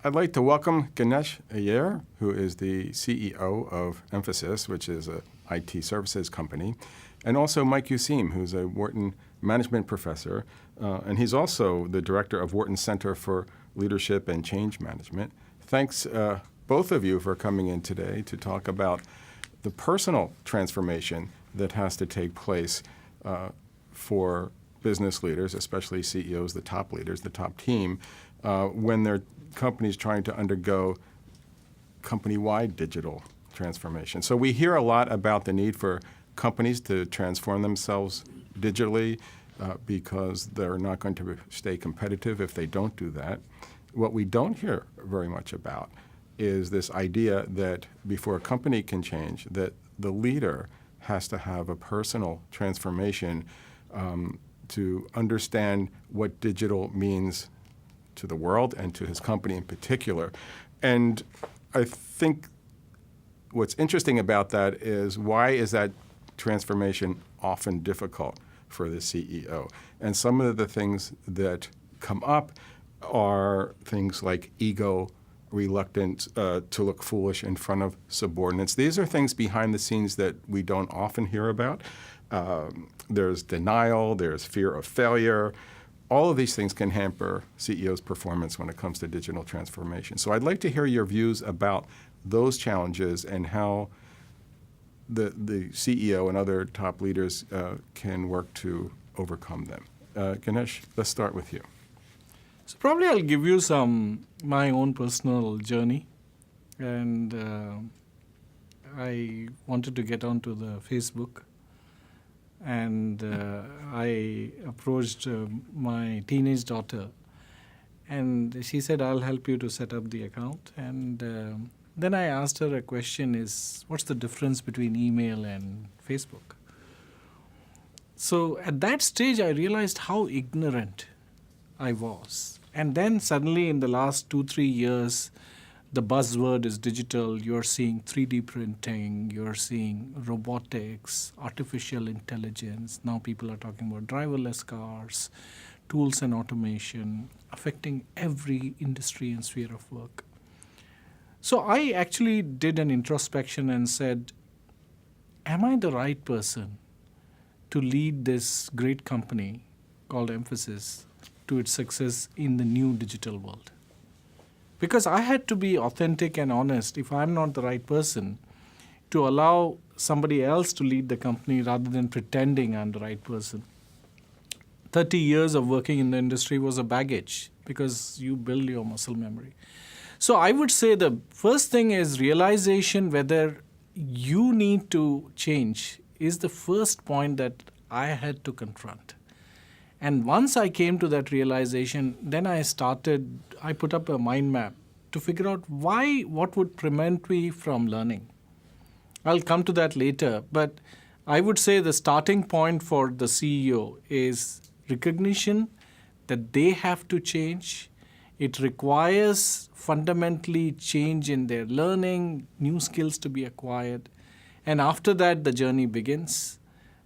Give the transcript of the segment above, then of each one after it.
I'd like to welcome Ganesh Iyer, who is the CEO of Mphasis, which is an IT services company, and also Mike Useem, who's a Wharton management professor, and he's also the director of Wharton Center for Leadership and Change Management. Thanks, both of you, for coming in today to talk about the personal transformation that has to take place for business leaders, especially CEOs, the top leaders, the top team, when their company's trying to undergo company-wide digital transformation. So we hear a lot about the need for companies to transform themselves digitally because they're not going to stay competitive if they don't do that. What we don't hear very much about is this idea that before a company can change, that the leader has to have a personal transformation to understand what digital means to the world and to his company in particular. And I think what's interesting about that is, why is that transformation often difficult for the CEO? And some of the things that come up are things like ego, reluctance to look foolish in front of subordinates. These are things behind the scenes that we don't often hear about. There's denial, there's fear of failure. All of these things can hamper CEOs' performance when it comes to digital transformation. So I'd like to hear your views about those challenges and how the CEO and other top leaders can work to overcome them. Ganesh, let's start with you. So probably I'll give you my own personal journey. And I wanted to get onto the Facebook. And I approached my teenage daughter. And she said, I'll help you to set up the account. And then I asked her a question is, what's the difference between email and Facebook? So at that stage, I realized how ignorant I was. And then suddenly in the last 2-3 years, the buzzword is digital. You're seeing 3D printing. You're seeing robotics, artificial intelligence. Now people are talking about driverless cars, tools and automation, affecting every industry and sphere of work. So I actually did an introspection and said, am I the right person to lead this great company called Mphasis to its success in the new digital world? Because I had to be authentic and honest if I'm not the right person to allow somebody else to lead the company rather than pretending I'm the right person. 30 years of working in the industry was a baggage because you build your muscle memory. So I would say the first thing is realization whether you need to change is the first point that I had to confront. And once I came to that realization, then I put up a mind map to figure out what would prevent me from learning. I'll come to that later, but I would say the starting point for the CEO is recognition that they have to change. It requires fundamentally change in their learning, new skills to be acquired. And after that, the journey begins.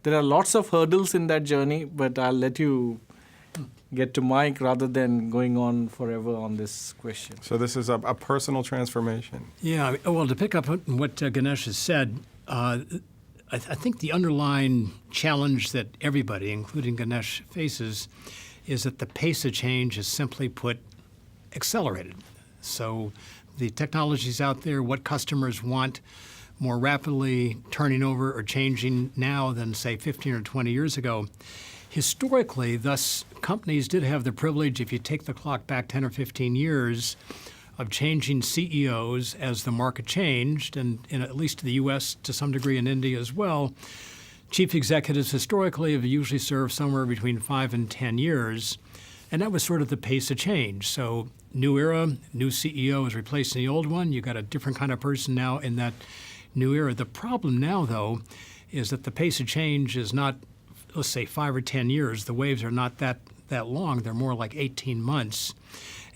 There are lots of hurdles in that journey, but I'll let you get to Mike rather than going on forever on this question. So this is a personal transformation. Yeah, well, to pick up on what Ganesh has said, I think the underlying challenge that everybody, including Ganesh, faces is that the pace of change is, simply put, accelerated. So the technology's out there, what customers want, more rapidly turning over or changing now than, say, 15 or 20 years ago. Historically, thus, companies did have the privilege, if you take the clock back 10 or 15 years, of changing CEOs as the market changed, and at least in the U.S., to some degree in India as well. Chief executives historically have usually served somewhere between 5 and 10 years, and that was sort of the pace of change. So new era, new CEO is replacing the old one. You've got a different kind of person now in that new era. The problem now, though, is that the pace of change is not, let's say, 5 or 10 years. The waves are not that long. They're more like 18 months.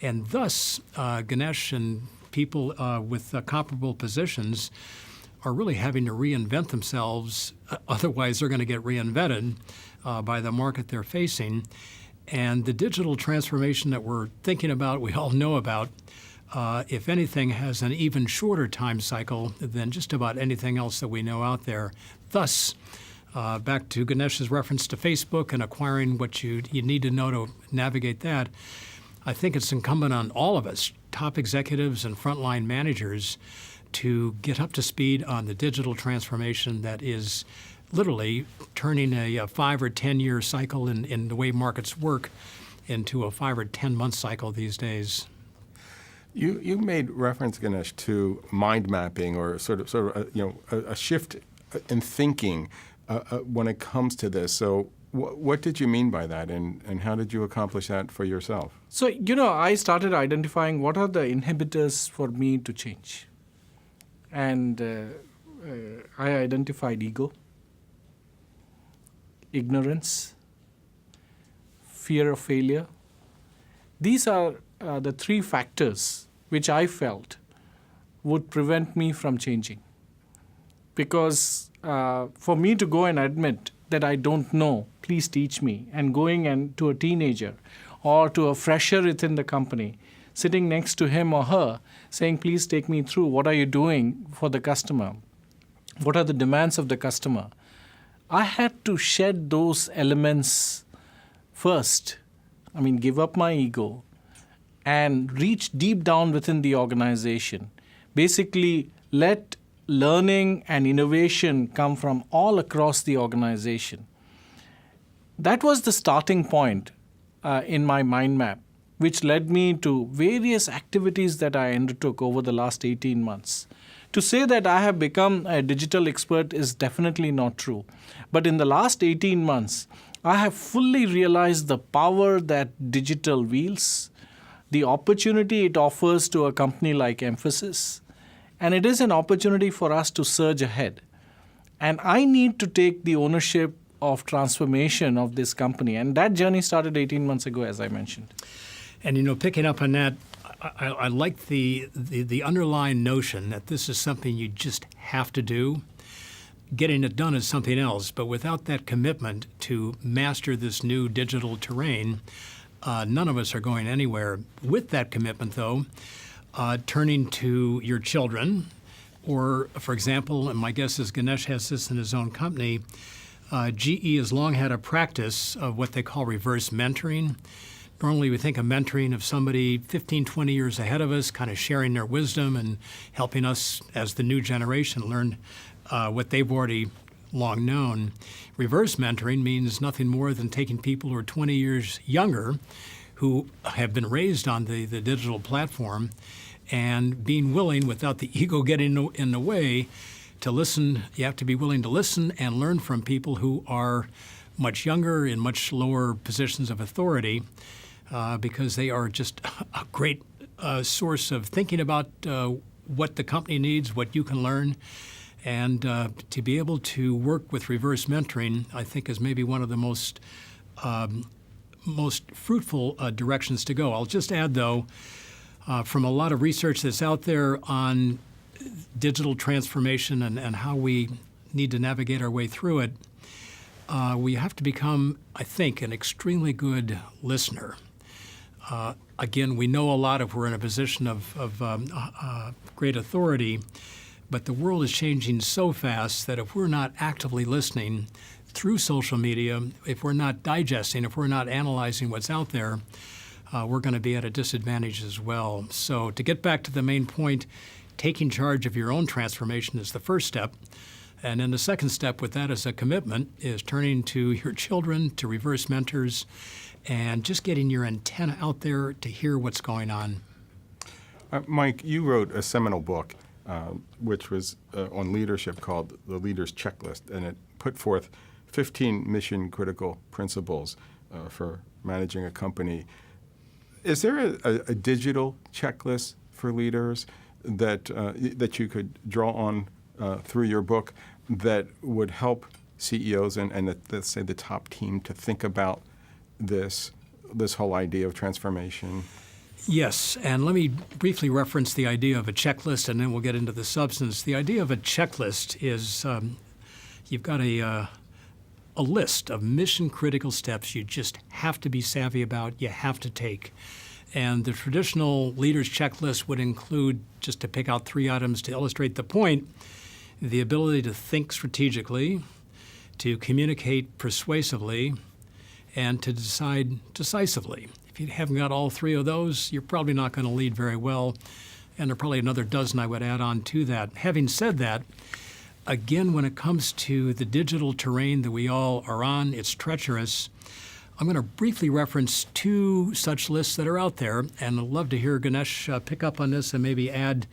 And thus, Ganesh and people with comparable positions are really having to reinvent themselves. Otherwise, they're going to get reinvented by the market they're facing. And the digital transformation that we're thinking about, we all know about, if anything, has an even shorter time cycle than just about anything else that we know out there. Thus, back to Ganesh's reference to Facebook and acquiring what you need to know to navigate that, I think it's incumbent on all of us, top executives and frontline managers, to get up to speed on the digital transformation that is literally turning a 5 or 10 year cycle in the way markets work into a 5 or 10 month cycle these days. You made reference, Ganesh, to mind mapping or sort of a shift in thinking when it comes to this. So what did you mean by that, and how did you accomplish that for yourself? So, I started identifying what are the inhibitors for me to change. And I identified ego, ignorance, fear of failure. These are the three factors which I felt would prevent me from changing. Because for me to go and admit that I don't know, please teach me, and going to a teenager or to a fresher within the company, sitting next to him or her, saying, please take me through, what are you doing for the customer? What are the demands of the customer? I had to shed those elements first. Give up my ego and reach deep down within the organization. Basically, let learning and innovation come from all across the organization. That was the starting point in my mind map, which led me to various activities that I undertook over the last 18 months. To say that I have become a digital expert is definitely not true. But in the last 18 months, I have fully realized the power that digital wields, the opportunity it offers to a company like Mphasis, and it is an opportunity for us to surge ahead. And I need to take the ownership of transformation of this company. And that journey started 18 months ago, as I mentioned. And picking up on that, I like the underlying notion that this is something you just have to do. Getting it done is something else, but without that commitment to master this new digital terrain, none of us are going anywhere. With that commitment, though, turning to your children, or, for example, and my guess is Ganesh has this in his own company, GE has long had a practice of what they call reverse mentoring. Normally we think of mentoring of somebody 15, 20 years ahead of us, kind of sharing their wisdom and helping us as the new generation learn what they've already long known. Reverse mentoring means nothing more than taking people who are 20 years younger who have been raised on the digital platform and being willing, without the ego getting in the way, to listen. You have to be willing to listen and learn from people who are much younger in much lower positions of authority, because they are just a great source of thinking about what the company needs, what you can learn. And to be able to work with reverse mentoring, I think, is maybe one of the most fruitful directions to go. I'll just add, though, from a lot of research that's out there on digital transformation and how we need to navigate our way through it, we have to become, I think, an extremely good listener. Again, we know a lot if we're in a position of great authority, but the world is changing so fast that if we're not actively listening through social media, if we're not digesting, if we're not analyzing what's out there, we're going to be at a disadvantage as well. So to get back to the main point, taking charge of your own transformation is the first step. And then the second step with that as a commitment is turning to your children, to reverse mentors, and just getting your antenna out there to hear what's going on. Mike, you wrote a seminal book, which was on leadership, called The Leader's Checklist, and it put forth 15 mission-critical principles for managing a company. Is there a digital checklist for leaders that you could draw on through your book that would help CEOs and let's say the top team to think about this whole idea of transformation? Yes, and let me briefly reference the idea of a checklist, and then we'll get into the substance. The idea of a checklist is you've got a list of mission-critical steps you just have to be savvy about, you have to take. And the traditional leader's checklist would include, just to pick out 3 items to illustrate the point, the ability to think strategically, to communicate persuasively, and to decide decisively. If you haven't got all 3 of those, you're probably not going to lead very well. And there are probably another dozen I would add on to that. Having said that, again, when it comes to the digital terrain that we all are on, it's treacherous. I'm going to briefly reference 2 such lists that are out there, and I'd love to hear Ganesh pick up on this and maybe add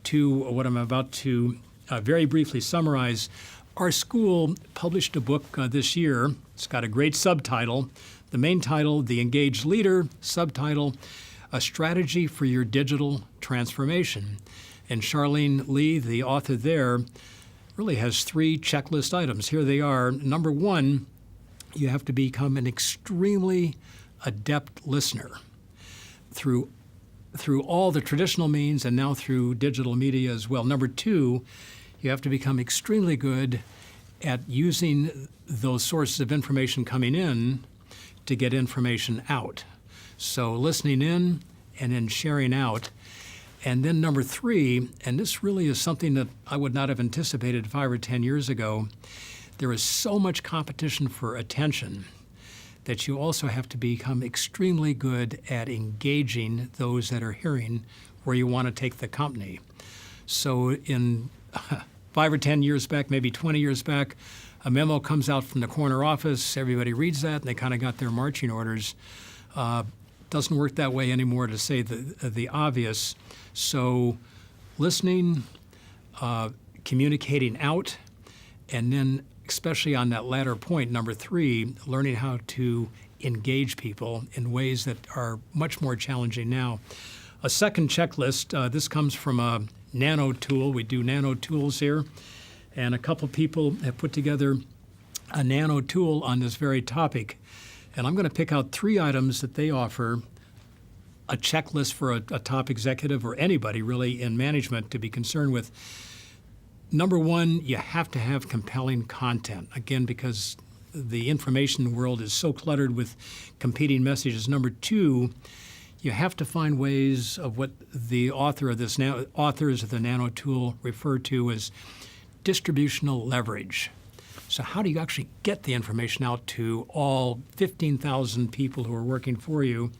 to what I'm about to very briefly summarize. Our school published a book this year. It's got a great subtitle. The main title, The Engaged Leader, subtitle, A Strategy for Your Digital Transformation. And Charlene Lee, the author there, really has 3 checklist items. Here they are. Number 1, you have to become an extremely adept listener through all the traditional means and now through digital media as well. Number 2, you have to become extremely good at using those sources of information coming in to get information out. So listening in and then sharing out. And then number 3, and this really is something that I would not have anticipated 5 or 10 years ago, there is so much competition for attention that you also have to become extremely good at engaging those that are hearing where you want to take the company. So in 5 or 10 years back, maybe 20 years back, a memo comes out from the corner office, everybody reads that, and they kind of got their marching orders. Doesn't work that way anymore, to say the obvious. So listening, communicating out, and then especially on that latter point, number 3, learning how to engage people in ways that are much more challenging now. A second checklist, this comes from a nano tool. We do nano tools here. And a couple people have put together a nano tool on this very topic. And I'm going to pick out 3 items that they offer, a checklist for a top executive or anybody really in management to be concerned with. Number 1, you have to have compelling content, again, because the information world is so cluttered with competing messages. Number 2, you have to find ways of what the authors of the nano tool refer to as distributional leverage. So how do you actually get the information out to all 15,000 people who are working for you?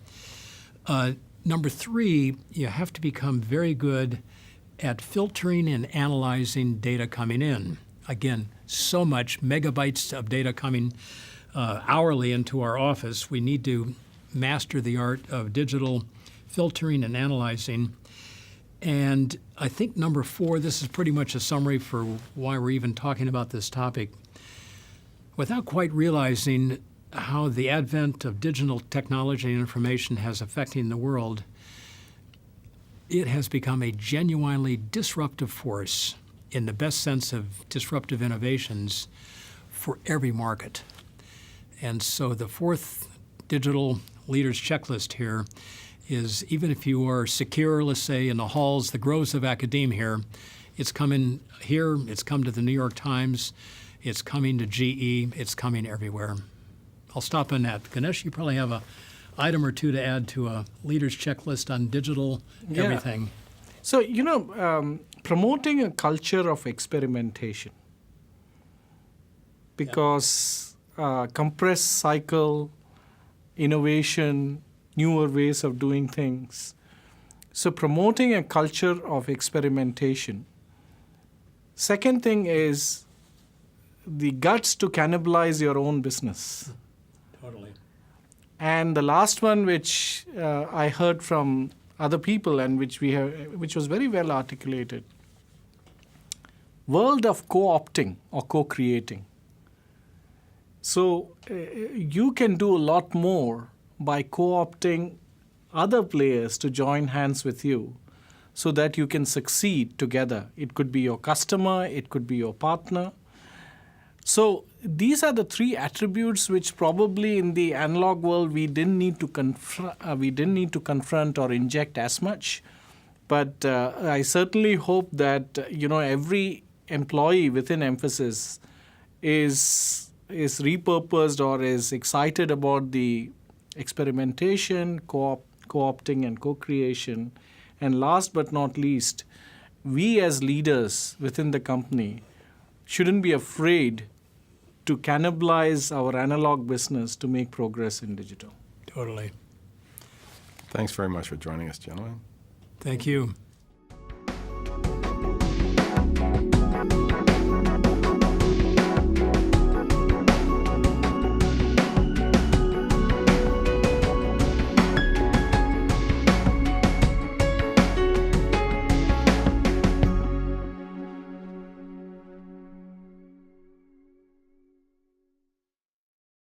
Number 3, you have to become very good at filtering and analyzing data coming in. Again, so much megabytes of data coming hourly into our office. We need to master the art of digital filtering and analyzing. And I think number 4, this is pretty much a summary for why we're even talking about this topic. Without quite realizing how the advent of digital technology and information has affected the world, it has become a genuinely disruptive force, in the best sense of disruptive innovations, for every market. And so the 4th digital leaders checklist here is, even if you are secure, let's say, in the halls, the groves of academia here, it's coming here, it's come to the New York Times, it's coming to GE, it's coming everywhere. I'll stop on that. Ganesh, you probably have a item or 2 to add to a leader's checklist on digital everything. So, promoting a culture of experimentation, because compressed cycle, innovation, newer ways of doing things. So promoting a culture of experimentation. Second thing is the guts to cannibalize your own business. Totally. And the last one, which I heard from other people and which was very well articulated, world of co-opting or co-creating. So you can do a lot more by co-opting other players to join hands with you so that you can succeed together. It could be your customer, it could be your partner. So these are the 3 attributes which probably in the analog world we didn't need to confront or inject as much. But I certainly hope that every employee within Mphasis is repurposed or is excited about the experimentation, co-opting and co-creation. And last but not least, we as leaders within the company shouldn't be afraid to cannibalize our analog business to make progress in digital. Totally. Thanks very much for joining us, gentlemen. Thank you.